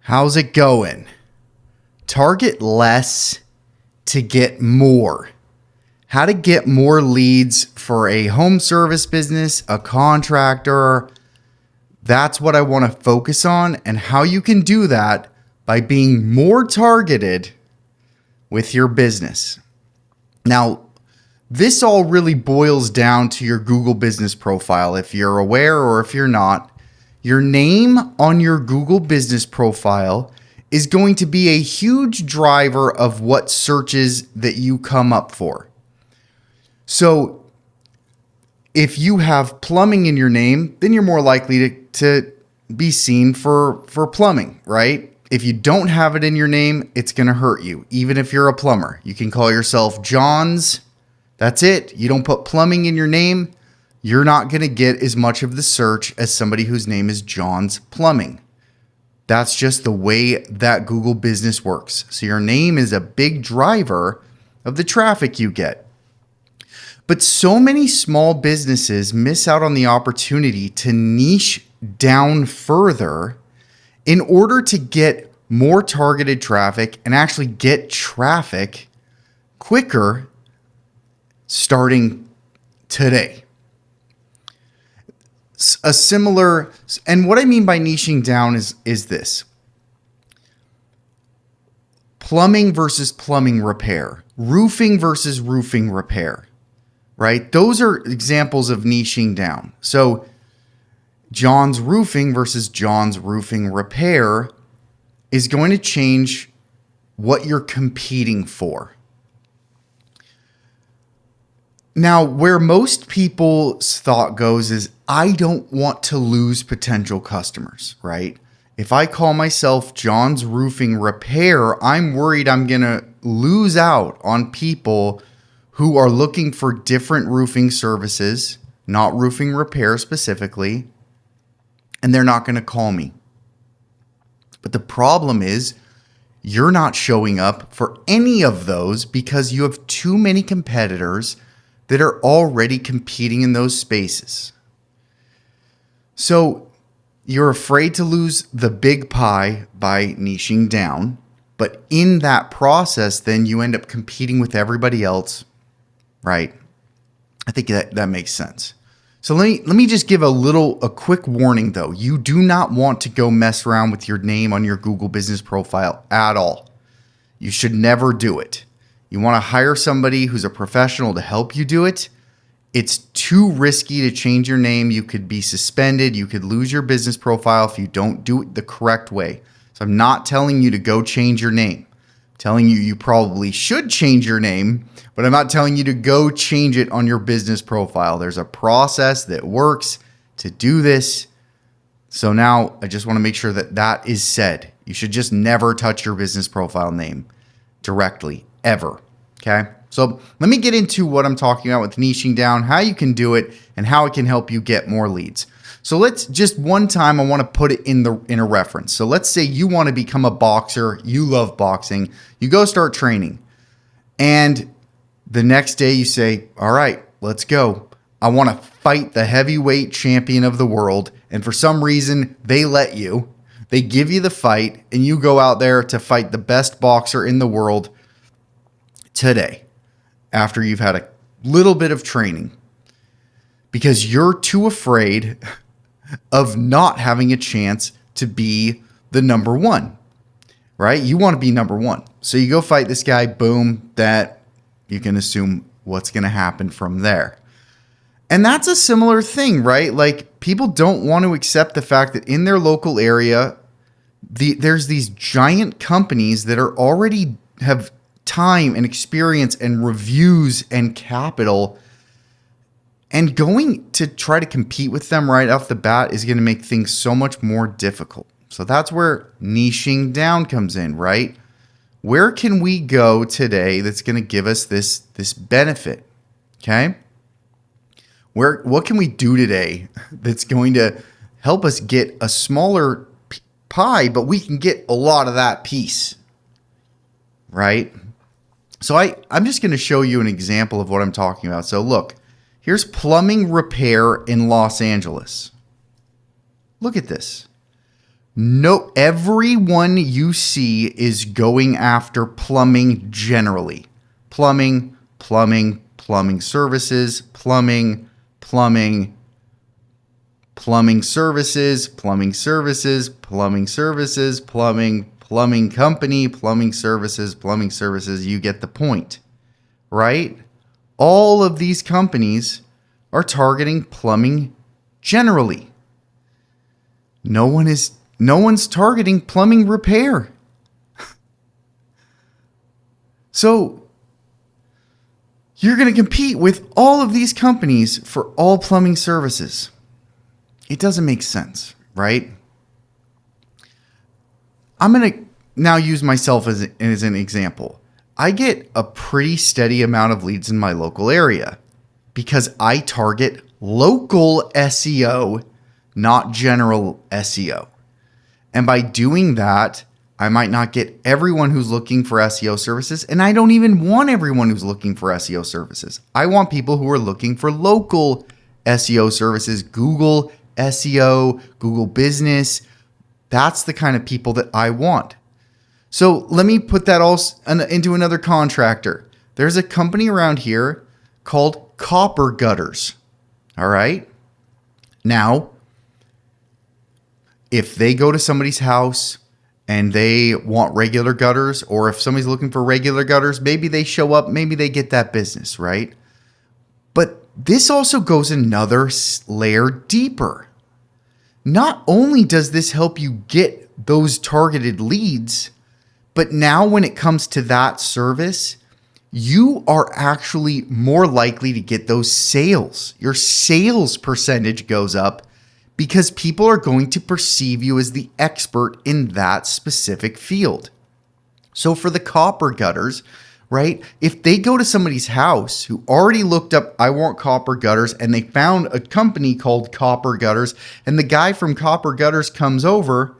How's it going? Target less to get more. How to get more leads for a home service business, a contractor. That's what I want to focus on, and how you can do that by being more targeted with your business. Now, this all really boils down to your Google business profile. If you're aware or if you're not, your name on your Google business profile is going to be a huge driver of what searches that you come up for. So if you have plumbing in your name, then you're more likely to be seen for plumbing, right? If you don't have it in your name, it's going to hurt you. Even if you're a plumber, you can call yourself John's. That's it. You don't put plumbing in your name, you're not going to get as much of the search as somebody whose name is John's Plumbing. That's just the way that Google business works. So your name is a big driver of the traffic you get. But so many small businesses miss out on the opportunity to niche down further in order to get more targeted traffic and actually get traffic quicker starting today. A similar, and what I mean by niching down is this: plumbing versus plumbing repair, roofing versus roofing repair, right? Those are examples of niching down. So John's Roofing versus John's Roofing Repair is going to change what you're competing for. Now, where most people's thought goes is, I don't want to lose potential customers, right? If I call myself John's Roofing Repair, I'm worried I'm going to lose out on people who are looking for different roofing services, not roofing repair specifically, and they're not going to call me. But the problem is, you're not showing up for any of those because you have too many competitors that are already competing in those spaces. So you're afraid to lose the big pie by niching down, but in that process, then you end up competing with everybody else, right? I think that makes sense. So let me just give a quick warning though. You do not want to go mess around with your name on your Google business profile at all. You should never do it. You want to hire somebody who's a professional to help you do it. It's too risky to change your name. You could be suspended. You could lose your business profile if you don't do it the correct way. So I'm not telling you to go change your name. I'm telling you probably should change your name, but I'm not telling you to go change it on your business profile. There's a process that works to do this. So now I just want to make sure that is said. You should just never touch your business profile name directly, ever. Okay. So let me get into what I'm talking about with niching down, how you can do it, and how it can help you get more leads. So let's just one time, I want to put it in a reference. So let's say you want to become a boxer. You love boxing. You go start training. And the next day you say, all right, let's go. I want to fight the heavyweight champion of the world. And for some reason, they let you. They give you the fight, and you go out there to fight the best boxer in the world today, after you've had a little bit of training, because you're too afraid of not having a chance to be the number one, right? You want to be number one. So you go fight this guy, boom, that you can assume what's going to happen from there. And that's a similar thing, right? Like, people don't want to accept the fact that in their local area, there's these giant companies that are already have time and experience and reviews and capital, and going to try to compete with them right off the bat is going to make things so much more difficult. So that's where niching down comes in, right? Where can we go today that's going to give us this benefit? Okay? What can we do today that's going to help us get a smaller pie, but we can get a lot of that piece, right? So I'm just going to show you an example of what I'm talking about. So look, here's plumbing repair in Los Angeles. Look at this. No, everyone you see is going after plumbing generally. Plumbing services, plumbing services, plumbing company, plumbing services. You get the point, right? All of these companies are targeting plumbing generally. No one's targeting plumbing repair. So you're going to compete with all of these companies for all plumbing services. It doesn't make sense, right? I'm going to now use myself as an example. I get a pretty steady amount of leads in my local area because I target local SEO, not general SEO. And by doing that, I might not get everyone who's looking for SEO services, and I don't even want everyone who's looking for SEO services. I want people who are looking for local SEO services, Google SEO, Google Business. That's the kind of people that I want. So let me put that all into another contractor. There's a company around here called Copper Gutters. All right. Now, if they go to somebody's house and they want regular gutters, or if somebody's looking for regular gutters, maybe they show up, maybe they get that business, right? But this also goes another layer deeper. Not only does this help you get those targeted leads, but now when it comes to that service, you are actually more likely to get those sales. Your sales percentage goes up because people are going to perceive you as the expert in that specific field. So for the copper gutters, right? If they go to somebody's house who already looked up, I want copper gutters, and they found a company called Copper Gutters, and the guy from Copper Gutters comes over,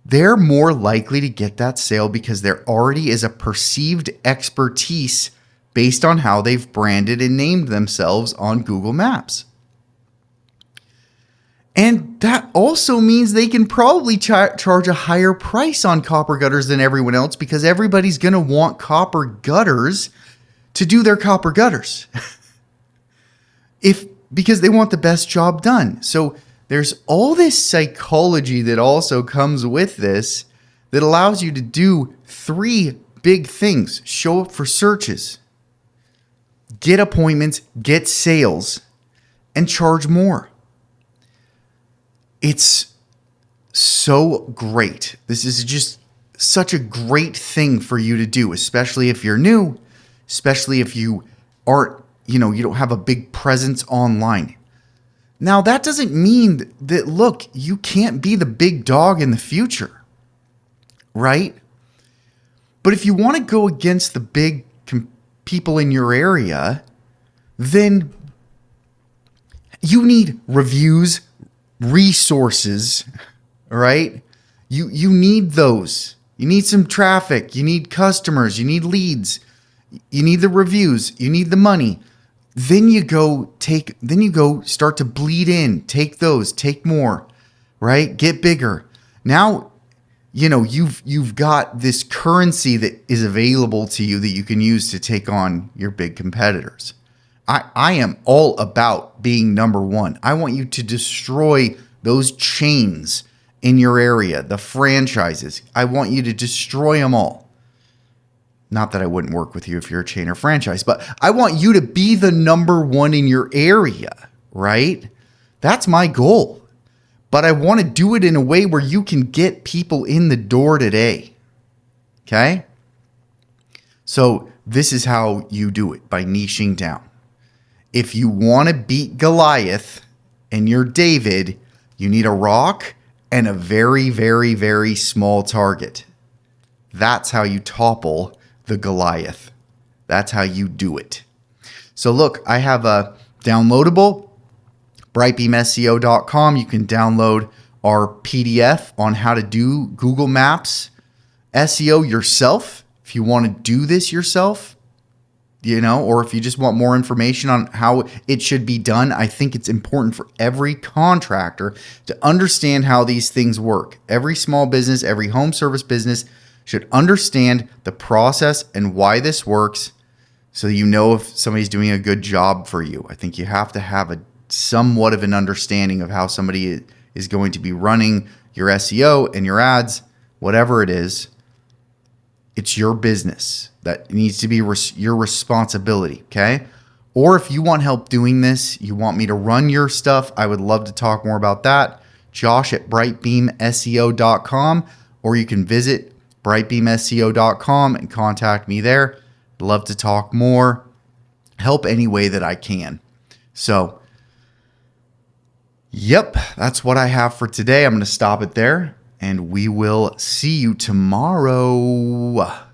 they're more likely to get that sale because there already is a perceived expertise based on how they've branded and named themselves on Google Maps. And that also means they can probably charge a higher price on copper gutters than everyone else because everybody's going to want copper gutters to do their copper gutters. Because they want the best job done. So there's all this psychology that also comes with this that allows you to do three big things. Show up for searches, get appointments, get sales, and charge more. It's so great. This is just such a great thing for you to do, especially if you're new, especially if you aren't, you don't have a big presence online. Now, that doesn't mean that, look, you can't be the big dog in the future, right? But if you want to go against the big people in your area, then you need reviews, resources, right? You need those. You need some traffic. You need customers. You need leads. You need the reviews. You need the money. Then you go start to bleed in. Take those. Take more, right? Get bigger. Now, you've got this currency that is available to you that you can use to take on your big competitors. I am all about being number one. I want you to destroy those chains in your area, the franchises. I want you to destroy them all. Not that I wouldn't work with you if you're a chain or franchise, but I want you to be the number one in your area, right? That's my goal. But I want to do it in a way where you can get people in the door today. Okay? So this is how you do it, by niching down. If you want to beat Goliath and you're David, you need a rock and a very, very, very small target. That's how you topple the Goliath. That's how you do it. So look, I have a downloadable, brightbeamseo.com. You can download our PDF on how to do Google Maps SEO yourself. If you want to do this yourself, or if you just want more information on how it should be done, I think it's important for every contractor to understand how these things work. Every small business, every home service business should understand the process and why this works, so you know if somebody's doing a good job for you. I think you have to have a somewhat of an understanding of how somebody is going to be running your SEO and your ads, whatever it is. It's your business. That needs to be your responsibility, okay? Or if you want help doing this, you want me to run your stuff, I would love to talk more about that. Josh@brightbeamseo.com, or you can visit brightbeamseo.com and contact me there. I'd love to talk more, help any way that I can. So, yep, that's what I have for today. I'm going to stop it there, and we will see you tomorrow.